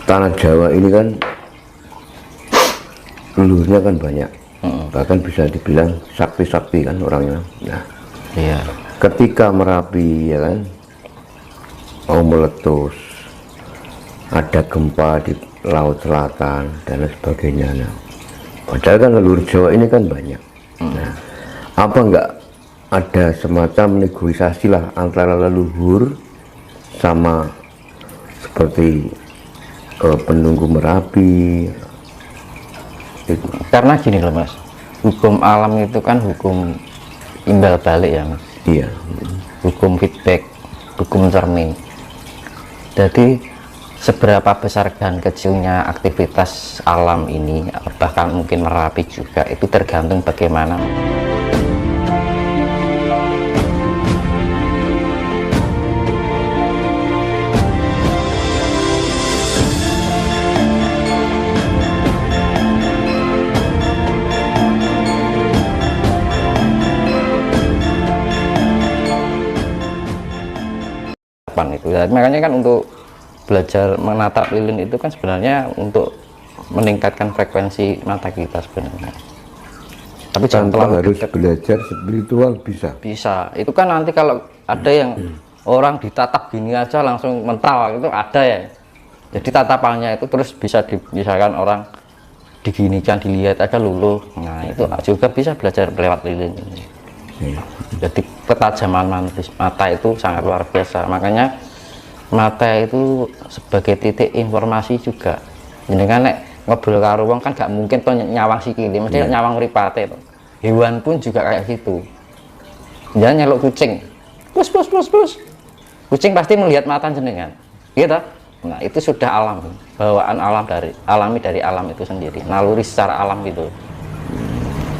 tanah Jawa ini kan leluhurnya kan banyak, bahkan bisa dibilang sakti-sakti kan orangnya. Nah, Iya. ketika Merapi ya kan mau meletus, ada gempa di Laut Selatan dan lain sebagainya. Nah, padahal kan leluhur Jawa ini kan banyak. Nah, apa enggak ada semacam negosiasi lah antara leluhur sama seperti penunggu Merapi itu. Karena gini loh Mas, hukum alam itu kan hukum imbal balik ya Mas. Iya. Hukum feedback, hukum cermin. Jadi seberapa besar dan kecilnya aktivitas alam ini, bahkan mungkin Merapi juga, itu tergantung bagaimana itu. Dan makanya kan untuk belajar menatap lilin itu kan sebenarnya untuk meningkatkan frekuensi mata kita sebenarnya. Tapi jangan Tanpa terlalu harus dekat. belajar spiritual bisa. Itu kan nanti kalau ada yang orang ditatap gini aja langsung mental, itu ada ya. Jadi tatapannya itu terus bisa misalkan orang diginikan, dilihat aja luluh. Nah itu juga bisa belajar lewat lilin ini. Jadi ketajaman mata itu sangat luar biasa. Makanya mata itu sebagai titik informasi juga. Jadi kan nek ngobrol karo wong kan gak mungkin tuh nyawang sikile, mesti nyawang mripate to. Hewan pun juga kayak gitu. Jangan nyeluk kucing. Pus. Kucing pasti melihat mata jenengan. Gitu. Nah, itu sudah alam, bawaan alami dari alam itu sendiri. Naluri secara alam gitu.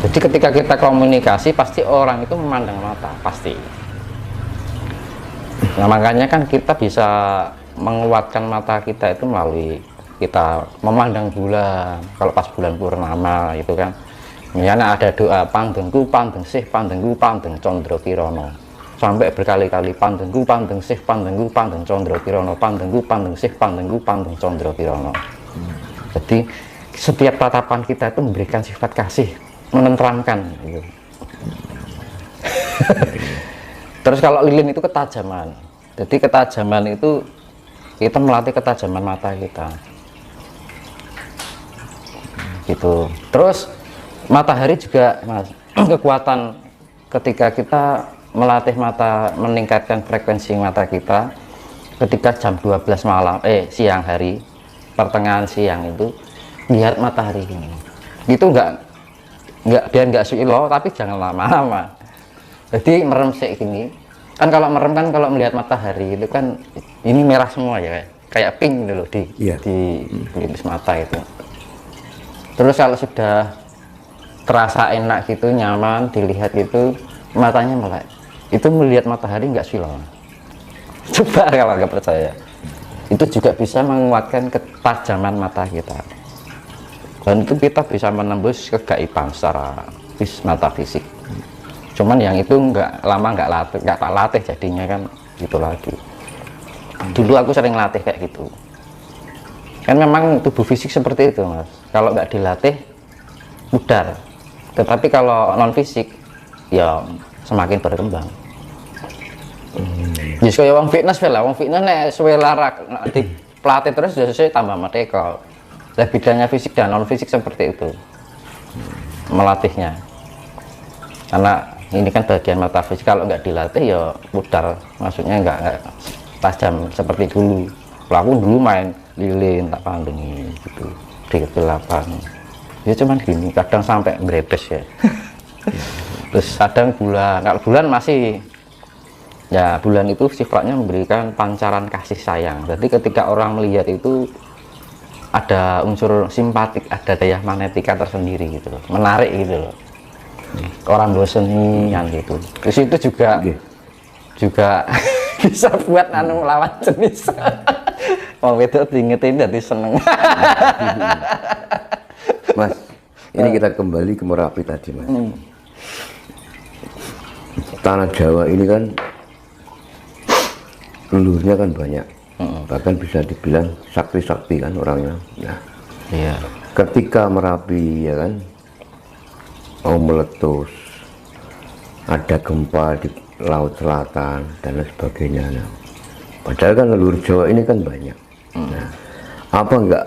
Jadi ketika kita komunikasi pasti orang itu memandang mata, pasti. Nah makanya kan kita bisa menguatkan mata kita itu melalui kita memandang bulan. Kalau pas bulan purnama itu kan, misalnya ada doa pandengku pandeng sih pandengku pandeng condro kirono, sampai berkali-kali pandengku pandeng sih pandengku pandeng condro kirono, pandengku pandeng sih pandengku pandeng condro kirono. Jadi setiap tatapan kita itu memberikan sifat kasih, menenteramkan gitu. Terus kalau lilin itu ketajaman, jadi ketajaman itu kita melatih ketajaman mata kita gitu. Terus matahari juga Mas, kekuatan ketika kita melatih mata, meningkatkan frekuensi mata kita ketika jam 12 malam siang hari, pertengahan siang itu lihat matahari ini itu enggak biar enggak suilo, tapi jangan lama-lama. Jadi merem sih gini kan, kalau merem kan kalau melihat matahari itu kan ini merah semua ya, kayak pink gitu loh di pelipis mata itu. Terus kalau sudah terasa enak gitu, nyaman dilihat gitu, matanya melek, itu melihat matahari nggak silau. Coba kalau nggak percaya, itu juga bisa menguatkan ketajaman mata kita, dan itu kita bisa menembus kegaiban secara mata fisik. Cuman yang itu nggak tak latih jadinya kan gitu lagi. Dulu aku sering latih kayak gitu kan, memang tubuh fisik seperti itu Mas, kalau nggak dilatih pudar. Tetapi kalau non fisik ya semakin berkembang. Jadi kayak wong fitness lah, wong fitness nek suwe larak di pelatih terus biasanya tambah merdeka. Lah bedanya fisik dan non fisik seperti itu melatihnya, karena ini kan bagian mata fisik, kalau nggak dilatih ya pudar, maksudnya nggak tajam seperti dulu. Kalau aku dulu main lilin tak pandengi gitu di kegelapan ya, cuman gini kadang sampai berebes ya. Terus kadang bulan, kalau bulan masih ya, bulan itu sifatnya memberikan pancaran kasih sayang. Jadi ketika orang melihat itu ada unsur simpatik, ada daya magnetika tersendiri gitu loh, menarik gitu loh. Orang bosenian gitu. Terus itu juga bisa buat melawan jenis. Wong wedok diingetin jadi seneng. Mas, ini kita kembali ke Merapi tadi Mas. Tanah Jawa ini kan leluhurnya kan banyak, bahkan bisa dibilang sakti-sakti kan orangnya. Nah, Iya. ketika Merapi ya kan mau meletus, ada gempa di Laut Selatan dan lain sebagainya. Nah, padahal kan leluhur Jawa ini kan banyak. Nah, apa enggak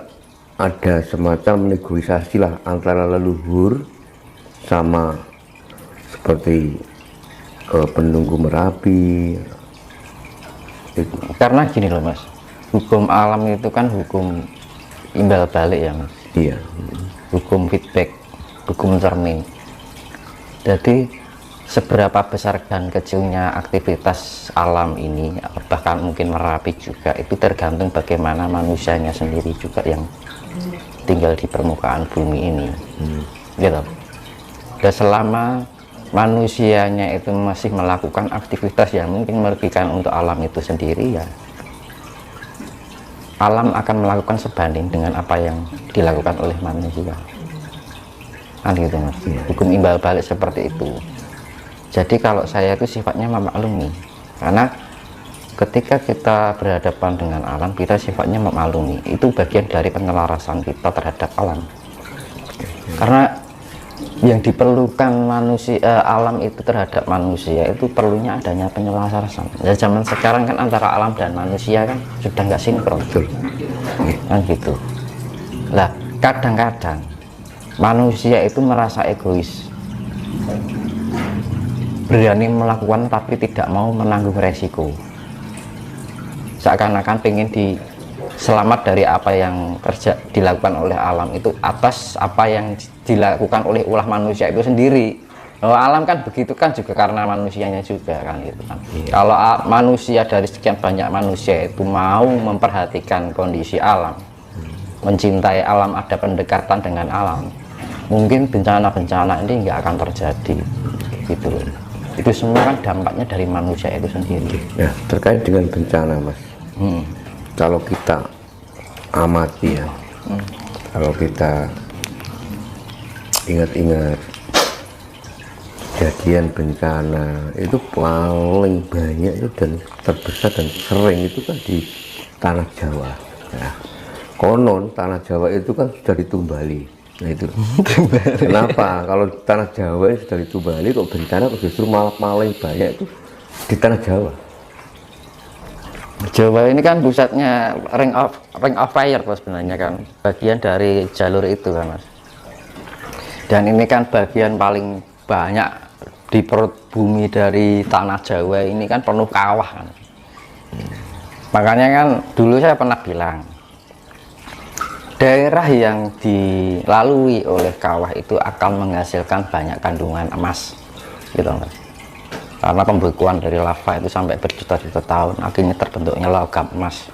ada semacam negosiasi lah antara leluhur sama seperti penunggu Merapi itu. Karena gini loh Mas, hukum alam itu kan hukum imbal balik ya Mas. Iya. Hukum feedback, hukum cermin. Jadi seberapa besar dan kecilnya aktivitas alam ini, bahkan mungkin Merapi juga, itu tergantung bagaimana manusianya sendiri juga yang tinggal di permukaan bumi ini. Gitu. Dan selama manusianya itu masih melakukan aktivitas yang mungkin merugikan untuk alam itu sendiri, ya alam akan melakukan sebanding dengan apa yang dilakukan oleh manusia. Kan gitu Mas. Hukum imbal balik seperti itu. Jadi kalau saya itu sifatnya memaklumi, karena ketika kita berhadapan dengan alam, kita sifatnya memaklumi. Itu bagian dari penyelarasan kita terhadap alam. Karena yang diperlukan manusia, alam itu terhadap manusia itu perlunya adanya penyelarasan. Ya zaman sekarang kan antara alam dan manusia kan sudah nggak sinkron. Kan gitu. Lah kadang-kadang manusia itu merasa egois, berani melakukan tapi tidak mau menanggung resiko, seakan-akan pengen selamat dari apa yang dilakukan oleh alam itu atas apa yang dilakukan oleh ulah manusia itu sendiri. Alam kan begitu kan juga karena manusianya juga kan gitu kan. Kalau manusia dari sekian banyak manusia itu mau memperhatikan kondisi alam, mencintai alam, ada pendekatan dengan alam, mungkin bencana-bencana ini nggak akan terjadi gitu loh. Itu semua kan dampaknya dari manusia itu sendiri. Ya, terkait dengan bencana Mas, kalau kita amati ya, kalau kita ingat-ingat kejadian bencana itu paling banyak itu dan terbesar dan sering itu kan di tanah Jawa. Nah, konon tanah Jawa itu kan sudah ditumbali. Nah itu kenapa kalau tanah Jawa sudah ditumbali kok bencana kok justru malah paling banyak itu di tanah Jawa. Jawa ini kan pusatnya ring of fire sebenarnya kan, bagian dari jalur itu kan Mas. Dan ini kan bagian paling banyak di perut bumi dari tanah Jawa ini kan penuh kawah kan. Makanya kan dulu saya pernah bilang, daerah yang dilalui oleh kawah itu akan menghasilkan banyak kandungan emas gitu Mas. Karena pembekuan dari lava itu sampai berjuta-juta tahun akhirnya terbentuknya logam emas,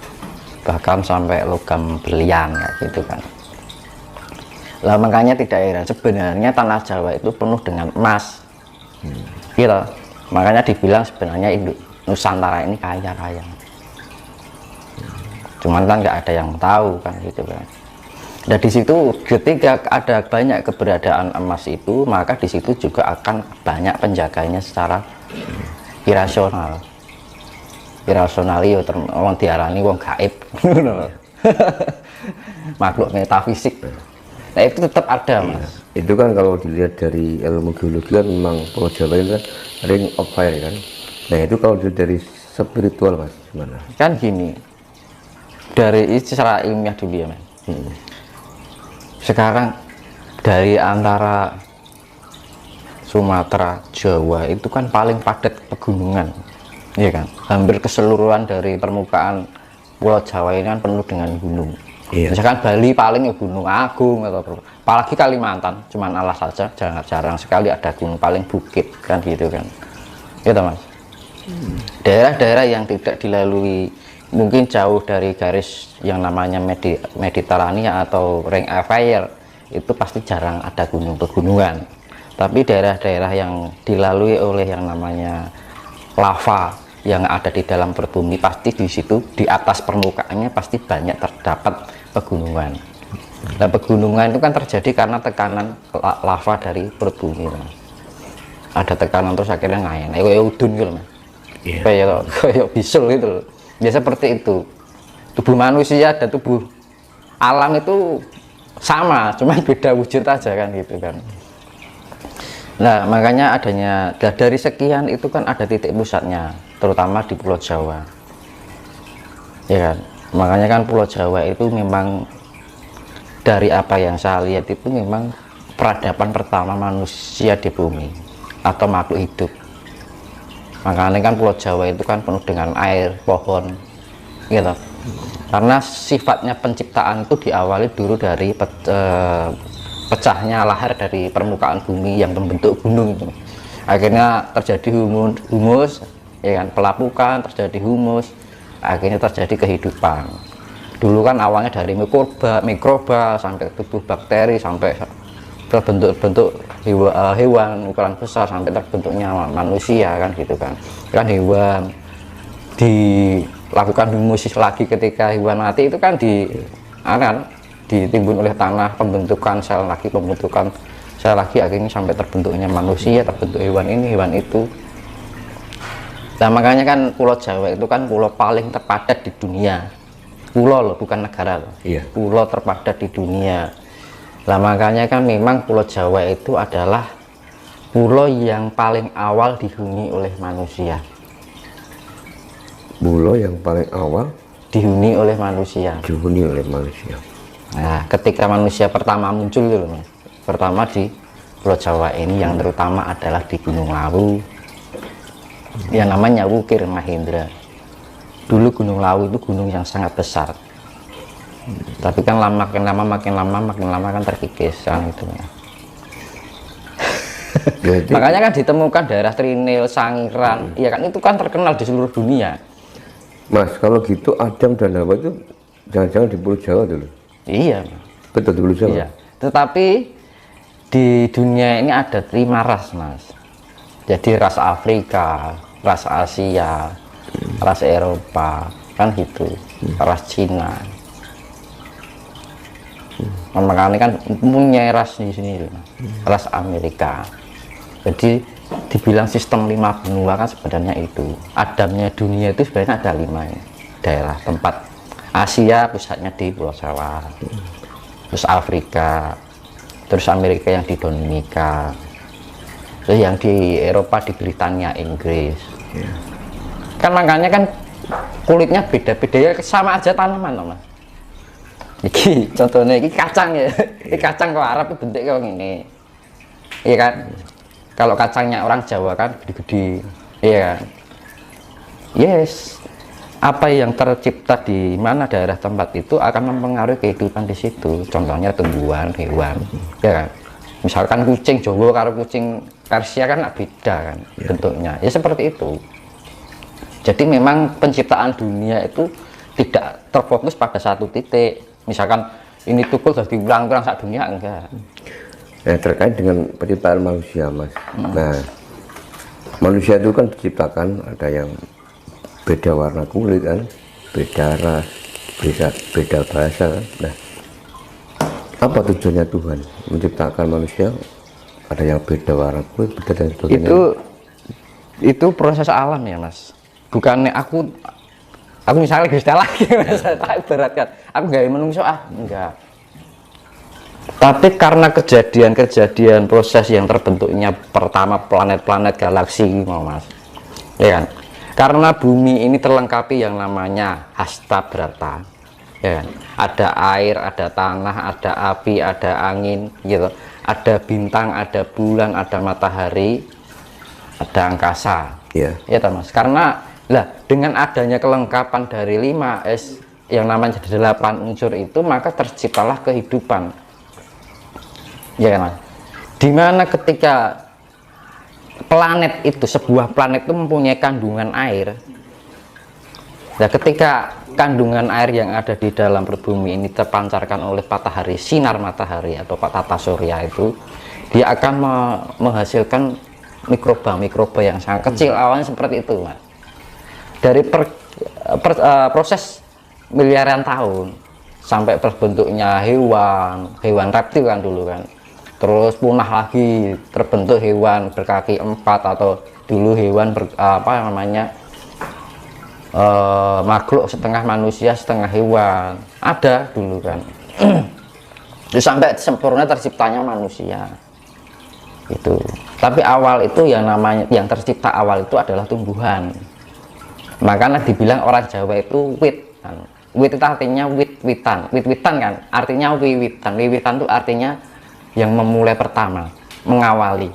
bahkan sampai logam berlian ya gitu kan. Lah makanya tidak heran sebenarnya tanah Jawa itu penuh dengan emas gitu. Makanya dibilang sebenarnya Nusantara ini kaya raya, cuman kan nggak ada yang tahu kan gitu kan. Dan di situ ketika ada banyak keberadaan emas itu, maka di situ juga akan banyak penjaganya secara irasional. Irasional itu wong diarani wong gaib. Makhluk metafisik. Nah itu tetap ada Mas. Itu kan kalau dilihat dari ilmu geologi kan memang Pulau Jawa ini kan ring of fire kan. Nah itu kalau dari spiritual Mas gimana? Kan gini, dari secara ilmiah dulu ya Mas. Sekarang dari antara Sumatera, Jawa itu kan paling padat pegunungan, ya kan? Hampir keseluruhan dari permukaan Pulau Jawa ini kan penuh dengan gunung. Iya. Misalkan Bali paling ya Gunung Agung atau apalagi Kalimantan, cuman alas saja, jarang sekali ada gunung, paling bukit kan gitu kan. Gitu Mas. Daerah-daerah yang tidak dilalui mungkin jauh dari garis yang namanya Mediterania atau Ring of Fire itu pasti jarang ada gunung pegunungan. Tapi daerah-daerah yang dilalui oleh yang namanya lava yang ada di dalam perut bumi, pasti di situ di atas permukaannya pasti banyak terdapat pegunungan. Dan pegunungan itu kan terjadi karena tekanan lava dari perut bumi. Ada tekanan terus akhirnya kayak udun gitu Mas. Kayak bisul gitu loh. Ya seperti itu. tubuh manusia dan tubuh alam itu sama, cuman beda wujud aja kan gitu kan. Nah makanya adanya dari sekian itu kan ada titik pusatnya, terutama di Pulau Jawa ya kan. Makanya kan Pulau Jawa itu memang dari apa yang saya lihat itu memang peradaban pertama manusia di bumi atau makhluk hidup. Makanya kan Pulau Jawa itu kan penuh dengan air, pohon gitu. Karena sifatnya penciptaan itu diawali dulu dari pecahnya lahar dari permukaan bumi yang membentuk gunung itu. Akhirnya terjadi humus ya kan, pelapukan, terjadi humus, akhirnya terjadi kehidupan. Dulu kan awalnya dari mikroba sampai tubuh bakteri, sampai terbentuk hewan ukuran besar, sampai terbentuknya manusia kan gitu kan. Kan hewan dilakukan humusis lagi ketika hewan mati itu kan ditimbun oleh tanah, pembentukan sel lagi, akhirnya sampai terbentuknya manusia, terbentuk hewan ini, hewan itu. Nah makanya kan Pulau Jawa itu kan pulau paling terpadat di dunia. Pulau loh, bukan negara loh. Iya. Pulau terpadat di dunia. Nah makanya kan memang Pulau Jawa itu adalah pulau yang paling awal dihuni oleh manusia. Pulau yang paling awal dihuni oleh manusia. Nah ketika manusia pertama muncul dulu Mas, pertama di Pulau Jawa ini yang terutama adalah di Gunung Lawu yang namanya Wukir Mahendra. Dulu Gunung Lawu itu gunung yang sangat besar, tapi kan makin lama kan terkikis kan itu ya. Jadi, makanya kan ditemukan daerah Trinil, Sangiran ya kan, itu kan terkenal di seluruh dunia. Mas, kalau gitu Adam dan Hawa itu jangan-jangan di Pulau Jawa dulu? Iya. Betul, di Pulau Jawa? Iya. Tetapi di dunia ini ada 5 ras, Mas. Jadi ras Afrika, ras Asia, ras Eropa, kan gitu. Ras Cina. Makanya kan punya ras di sini, ras Amerika. Jadi dibilang sistem 5 benua kan sebenarnya itu. Adamnya dunia itu sebenarnya ada 5 daerah tempat. Asia pusatnya di Pulau Jawa, terus Afrika, terus Amerika yang di Dominika, terus yang di Eropa di Britania, Inggris. Kan makanya kan kulitnya beda-beda ya, sama aja tanaman loh Mas. Iki contohnya iki kacang ya, ini kacang ke Arab itu bentuknya kayak gini, iya kan? Kalau kacangnya orang Jawa kan gede-gede, iya kan? Yes, apa yang tercipta di mana daerah tempat itu akan mempengaruhi kehidupan di situ. Contohnya tumbuhan, hewan, ya kan? Misalkan kucing Jawa karo kucing Persia kan beda kan bentuknya, ya seperti itu. Jadi memang penciptaan dunia itu tidak terfokus pada satu titik. Misalkan ini tukul sudah diulang-ulang saat dunia, enggak. Nah, terkait dengan penciptaan manusia, Mas. Nah, manusia itu kan diciptakan ada yang beda warna kulit kan, beda ras, beda bahasa kan. Nah, apa tujuannya Tuhan menciptakan manusia ada yang beda warna kulit, beda dan sebagainya? Itu proses alam ya Mas. Bukannya aku misalnya Gusti lagi Mas, tak beratkan. Aku nggak menungso enggak. Tapi karena kejadian proses yang terbentuknya pertama planet-planet galaksi mau Mas, ya kan? Karena bumi ini terlengkapi yang namanya hasta berata, ya kan? Ada air, ada tanah, ada api, ada angin, gitu. Ada bintang, ada bulan, ada matahari, ada angkasa, ya Mas. Karena lah dengan adanya kelengkapan dari 5S yang namanya 8 unsur itu, maka terciptalah kehidupan. Ya kan Mas, dimana ketika planet itu, sebuah planet itu mempunyai kandungan air. Nah ketika kandungan air yang ada di dalam bumi ini terpancarkan oleh matahari, sinar matahari atau tata surya itu, dia akan menghasilkan mikroba yang sangat kecil. Awalnya seperti itu Mas, dari proses miliaran tahun sampai terbentuknya hewan reptil kan dulu kan, terus punah lagi, terbentuk hewan berkaki 4 atau dulu hewan makhluk setengah manusia setengah hewan, ada dulu kan. Terus sampai sempurna terciptanya manusia itu. Tapi awal itu yang namanya yang tercipta awal itu adalah tumbuhan. Makanya dibilang orang Jawa itu wit kan. Wit itu artinya wit-witan, wit-witan kan artinya wiwitan. Wiwitan itu artinya yang memulai pertama, mengawali,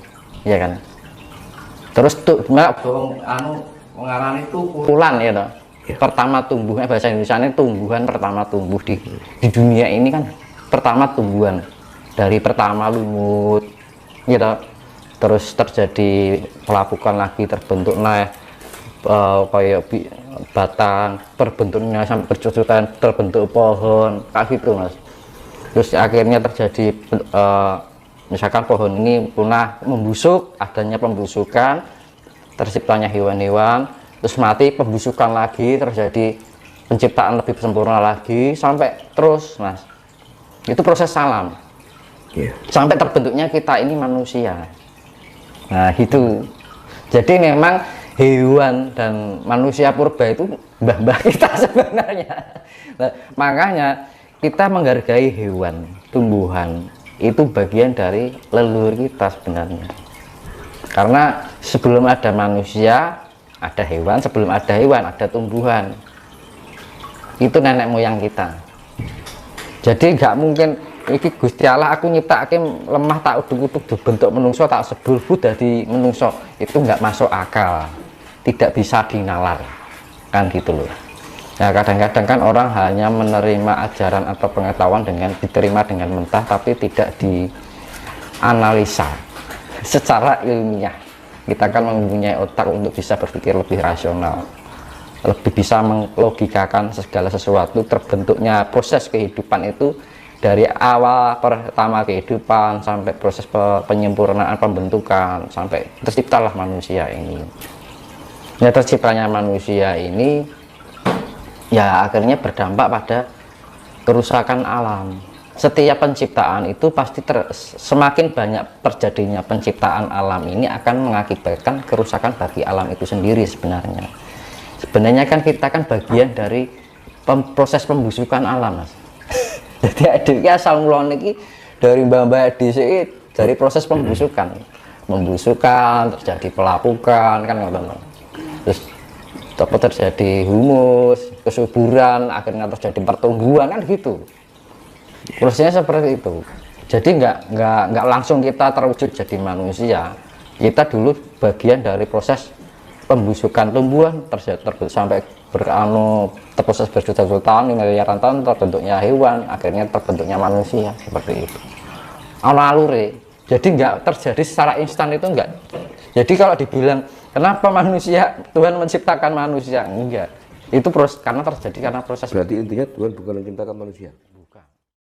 ya kan. Terus tuh mengarani itu pukulan ya toh. Pertama tumbuhnya, bahasa Indonesia ini tumbuhan pertama tumbuh di dunia ini kan, pertama tumbuhan dari pertama lumut gitu, terus terjadi pelapukan lagi, terbentuk kayak batang, berbentuknya sampai bercucuran, terbentuk pohon kayak gitu mas. Terus akhirnya terjadi misalkan pohon ini punah, membusuk, adanya pembusukan, terciptanya hewan-hewan, terus mati, pembusukan lagi, terjadi penciptaan lebih sempurna lagi, sampai terus mas. Itu proses alam, sampai terbentuknya kita ini manusia. Nah gitu. Jadi memang hewan dan manusia purba itu mbah-mbah kita sebenarnya. Nah, makanya kita menghargai hewan, tumbuhan, itu bagian dari leluhur kita sebenarnya. Karena sebelum ada manusia, ada hewan, sebelum ada hewan, ada tumbuhan. Itu nenek moyang kita. Jadi nggak mungkin iki Gusti Allah aku nyiptake lemah tak uduk-uduk dibentuk menungso tak sebulbu dadi menungso. Itu nggak masuk akal. Tidak bisa dinalar. Kan gitu loh. Nah, kadang-kadang kan orang hanya menerima ajaran atau pengetahuan dengan diterima dengan mentah, tapi tidak dianalisa secara ilmiah. Kita kan mempunyai otak untuk bisa berpikir lebih rasional, lebih bisa melogikakan segala sesuatu. Terbentuknya proses kehidupan itu dari awal pertama kehidupan sampai proses penyempurnaan pembentukan sampai terciptalah manusia ini. Nah, terciptanya manusia ini ya akhirnya berdampak pada kerusakan alam. Setiap penciptaan itu pasti semakin banyak terjadinya penciptaan alam ini akan mengakibatkan kerusakan bagi alam itu sendiri sebenarnya. Sebenarnya kan kita kan bagian dari proses pembusukan alam, mas. Jadi adiknya asal mulai ini dari mbak-mbak dhisik dari proses pembusukan, terjadi pelapukan kan teman-teman. Terus terjadi humus, kesuburan, akhirnya terjadi pertumbuhan kan gitu. Prosesnya seperti itu. Jadi nggak langsung kita terwujud jadi manusia. Kita dulu bagian dari proses pembusukan tumbuhan sampai proses berjuta-juta tahun, miliaran tahun terbentuknya hewan, akhirnya terbentuknya manusia seperti itu. Alur-alure. Jadi nggak terjadi secara instan itu enggak. Jadi kalau dibilang kenapa manusia Tuhan menciptakan manusia, enggak. Itu karena terjadi karena proses. Berarti intinya Tuhan bukan menciptakan manusia.